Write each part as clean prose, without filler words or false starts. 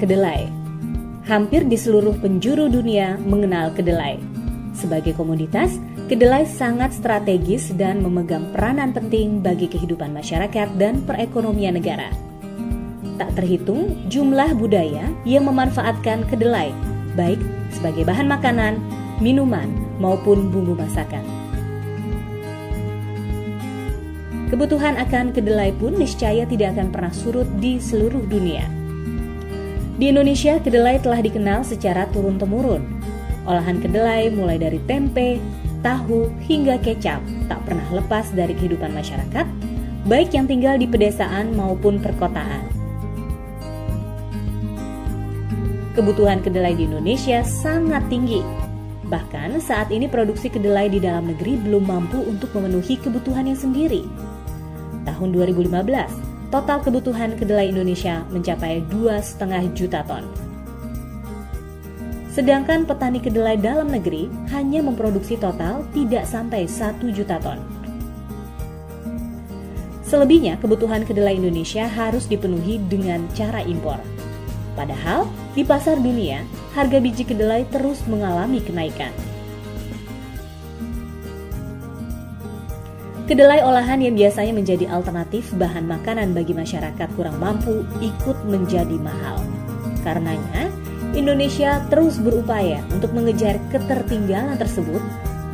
kedelai. Hampir di seluruh penjuru dunia mengenal kedelai. Sebagai komoditas, kedelai sangat strategis dan memegang peranan penting bagi kehidupan masyarakat dan perekonomian negara. Tak terhitung jumlah budaya yang memanfaatkan kedelai, baik sebagai bahan makanan, minuman, maupun bumbu masakan. Kebutuhan akan kedelai pun niscaya tidak akan pernah surut di seluruh dunia. Di Indonesia, kedelai telah dikenal secara turun-temurun. Olahan kedelai mulai dari tempe, tahu, hingga kecap tak pernah lepas dari kehidupan masyarakat, baik yang tinggal di pedesaan maupun perkotaan. Kebutuhan kedelai di Indonesia sangat tinggi. Bahkan saat ini produksi kedelai di dalam negeri belum mampu untuk memenuhi kebutuhannya sendiri. Tahun 2015, total kebutuhan kedelai Indonesia mencapai 2,5 juta ton. Sedangkan petani kedelai dalam negeri hanya memproduksi total tidak sampai 1 juta ton. Selebihnya kebutuhan kedelai Indonesia harus dipenuhi dengan cara impor. Padahal di pasar dunia, harga biji kedelai terus mengalami kenaikan. Kedelai olahan yang biasanya menjadi alternatif bahan makanan bagi masyarakat kurang mampu ikut menjadi mahal. Karenanya, Indonesia terus berupaya untuk mengejar ketertinggalan tersebut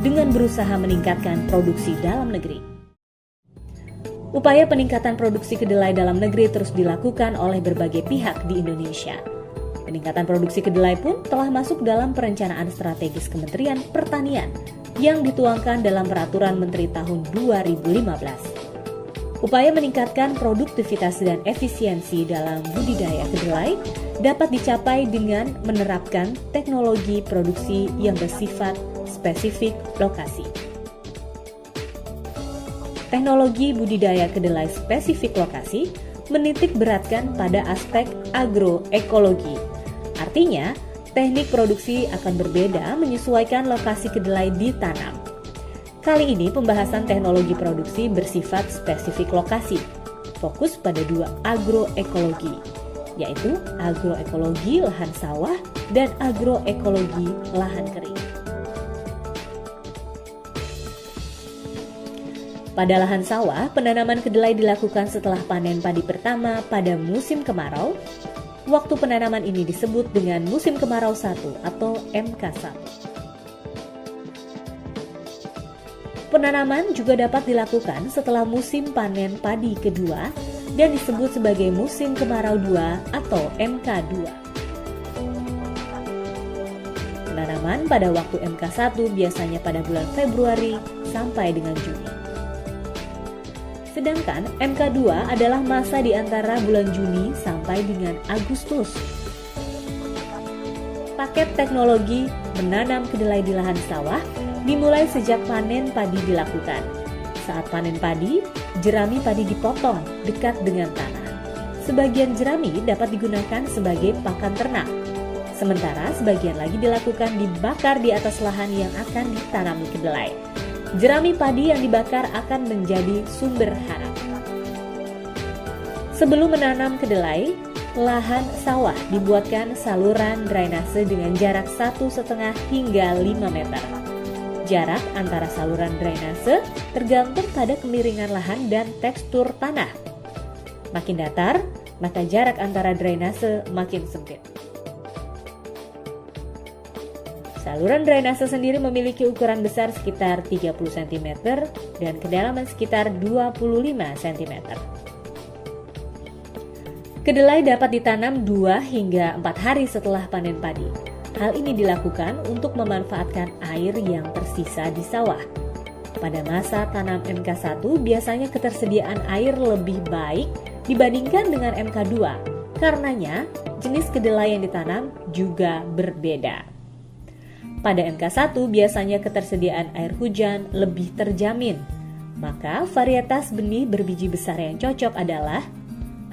dengan berusaha meningkatkan produksi dalam negeri. Upaya peningkatan produksi kedelai dalam negeri terus dilakukan oleh berbagai pihak di Indonesia. Peningkatan produksi kedelai pun telah masuk dalam perencanaan strategis Kementerian Pertanian yang dituangkan dalam Peraturan Menteri tahun 2015. Upaya meningkatkan produktivitas dan efisiensi dalam budidaya kedelai dapat dicapai dengan menerapkan teknologi produksi yang bersifat spesifik lokasi. Teknologi budidaya kedelai spesifik lokasi menitik beratkan pada aspek agroekologi. Artinya, teknik produksi akan berbeda menyesuaikan lokasi kedelai ditanam. Kali ini pembahasan teknologi produksi bersifat spesifik lokasi, fokus pada dua agroekologi, yaitu agroekologi lahan sawah dan agroekologi lahan kering. Pada lahan sawah, penanaman kedelai dilakukan setelah panen padi pertama pada musim kemarau. Waktu penanaman ini disebut dengan musim kemarau 1 atau MK1. Penanaman juga dapat dilakukan setelah musim panen padi kedua dan disebut sebagai musim kemarau 2 atau MK2. Penanaman pada waktu MK1 biasanya pada bulan Februari sampai dengan Juni. Sedangkan MK2 adalah masa di antara bulan Juni sampai dengan Agustus. Paket teknologi menanam kedelai di lahan sawah dimulai sejak panen padi dilakukan. Saat panen padi, jerami padi dipotong dekat dengan tanah. Sebagian jerami dapat digunakan sebagai pakan ternak. Sementara sebagian lagi dilakukan dibakar di atas lahan yang akan ditanami kedelai. Jerami padi yang dibakar akan menjadi sumber hara. Sebelum menanam kedelai, lahan sawah dibuatkan saluran drainase dengan jarak 1,5 hingga 5 meter. Jarak antara saluran drainase tergantung pada kemiringan lahan dan tekstur tanah. Makin datar, maka jarak antara drainase makin sempit. Saluran drainase sendiri memiliki ukuran besar sekitar 30 cm dan kedalaman sekitar 25 cm. Kedelai dapat ditanam 2 hingga 4 hari setelah panen padi. Hal ini dilakukan untuk memanfaatkan air yang tersisa di sawah. Pada masa tanam MK1 biasanya ketersediaan air lebih baik dibandingkan dengan MK2. Karenanya, jenis kedelai yang ditanam juga berbeda. Pada MK1 biasanya ketersediaan air hujan lebih terjamin. Maka varietas benih berbiji besar yang cocok adalah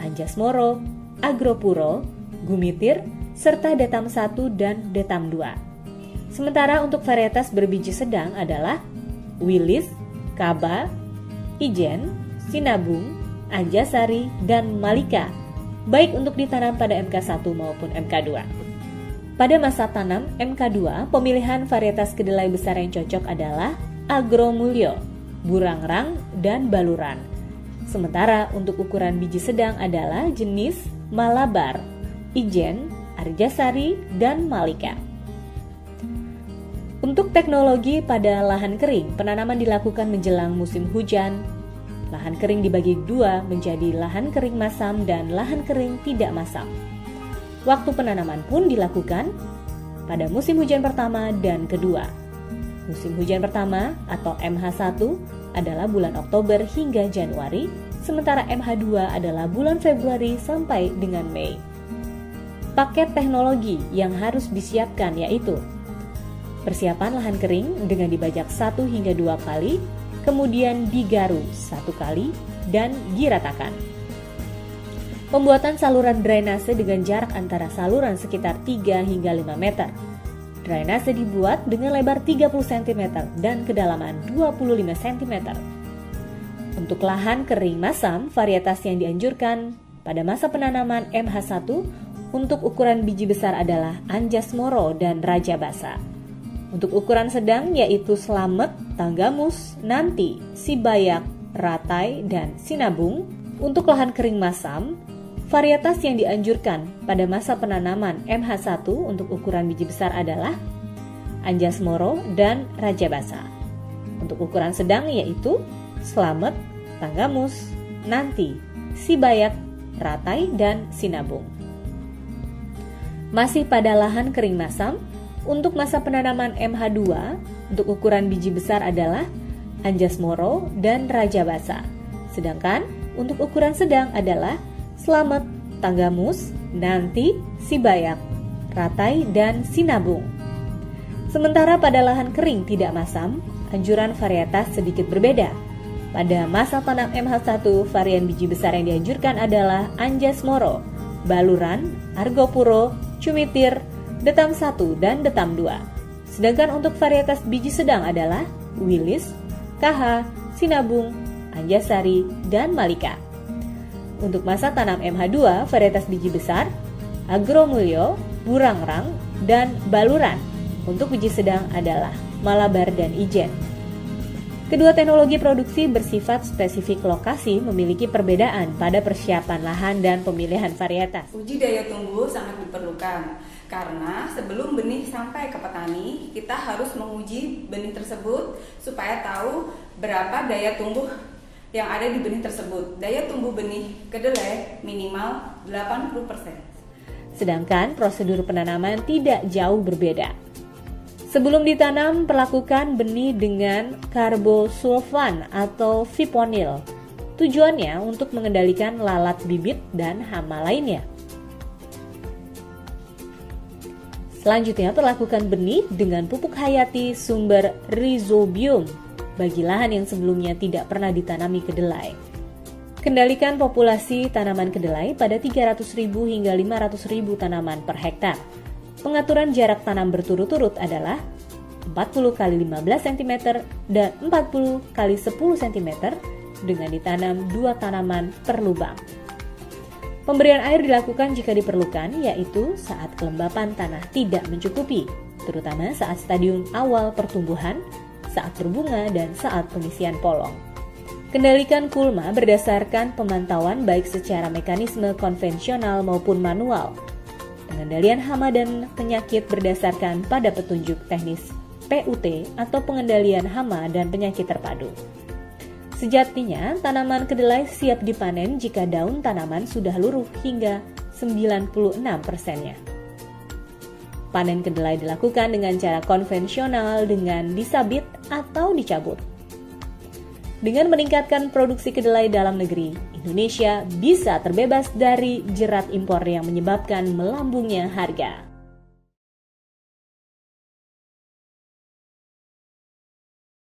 Anjasmoro, Agropuro, Gumitir, serta Detam 1 dan Detam 2. Sementara untuk varietas berbiji sedang adalah Wilis, Kaba, Ijen, Sinabung, Anjasari, dan Malika. baik untuk ditanam pada MK1 maupun MK2. Pada masa tanam MK2, pemilihan varietas kedelai besar yang cocok adalah Agromulyo, Burangrang, dan Baluran. Sementara untuk ukuran biji sedang adalah jenis Malabar, Ijen, Arjasari, dan Malika. Untuk teknologi pada lahan kering, penanaman dilakukan menjelang musim hujan. Lahan kering dibagi dua menjadi lahan kering masam dan lahan kering tidak masam. Waktu penanaman pun dilakukan pada musim hujan pertama dan kedua. Musim hujan pertama atau MH1 adalah bulan Oktober hingga Januari, sementara MH2 adalah bulan Februari sampai dengan Mei. Paket teknologi yang harus disiapkan yaitu persiapan lahan kering dengan dibajak 1 hingga 2 kali, kemudian digaru 1 kali, dan diratakan. Pembuatan saluran drainase dengan jarak antara saluran sekitar 3 hingga 5 meter. Drainase dibuat dengan lebar 30 cm dan kedalaman 25 cm. Untuk lahan kering masam, varietas yang dianjurkan pada masa penanaman MH1 untuk ukuran biji besar adalah Anjas Moro dan Raja Basa. Untuk ukuran sedang yaitu Slamet, Tanggamus, Nanti, Sibayak, Ratai, dan Sinabung. Untuk lahan kering masam, varietas yang dianjurkan pada masa penanaman MH1 untuk ukuran biji besar adalah Anjas Moro dan Raja Basa. Untuk ukuran sedang yaitu Slamet, Tanggamus, Nanti, Sibayak, Ratai, dan Sinabung. Masih pada lahan kering masam, untuk masa penanaman MH2 untuk ukuran biji besar adalah Anjas Moro dan Raja Basa. Sedangkan untuk ukuran sedang adalah Slamet, Tanggamus, Nanti, Sibayak, Ratai, dan Sinabung. Sementara pada lahan kering tidak masam, anjuran varietas sedikit berbeda. Pada masa tanam MH1, varian biji besar yang dianjurkan adalah Anjas Moro, Baluran, Argopuro, Cumitir, Detam 1, dan Detam 2. Sedangkan untuk varietas biji sedang adalah Wilis, KH, Sinabung, Anjasari, dan Malika. Untuk masa tanam MH2, varietas biji besar, Agromulyo, Burangrang, dan Baluran. Untuk biji sedang adalah Malabar dan Ijen. Kedua teknologi produksi bersifat spesifik lokasi memiliki perbedaan pada persiapan lahan dan pemilihan varietas. Uji daya tumbuh sangat diperlukan karena sebelum benih sampai ke petani, kita harus menguji benih tersebut supaya tahu berapa daya tumbuh yang ada di benih tersebut. Daya tumbuh benih kedelai minimal 80%. Sedangkan prosedur penanaman tidak jauh berbeda. Sebelum ditanam, perlakukan benih dengan karbosulfan atau fipronil. Tujuannya untuk mengendalikan lalat bibit dan hama lainnya. Selanjutnya, perlakukan benih dengan pupuk hayati sumber Rhizobium bagi lahan yang sebelumnya tidak pernah ditanami kedelai. Kendalikan populasi tanaman kedelai pada 300.000 hingga 500.000 tanaman per hektar. Pengaturan jarak tanam berturut-turut adalah 40 x 15 cm dan 40 x 10 cm dengan ditanam 2 tanaman per lubang. Pemberian air dilakukan jika diperlukan, yaitu saat kelembapan tanah tidak mencukupi, terutama saat stadium awal pertumbuhan, saat berbunga, dan saat pengisian polong. Kendalikan kulma berdasarkan pemantauan baik secara mekanisme konvensional maupun manual. Pengendalian hama dan penyakit berdasarkan pada petunjuk teknis PUT atau pengendalian hama dan penyakit terpadu. Sejatinya, tanaman kedelai siap dipanen jika daun tanaman sudah luruh hingga 96%-nya. Panen kedelai dilakukan dengan cara konvensional dengan disabit atau dicabut. Dengan meningkatkan produksi kedelai dalam negeri, Indonesia bisa terbebas dari jerat impor yang menyebabkan melambungnya harga.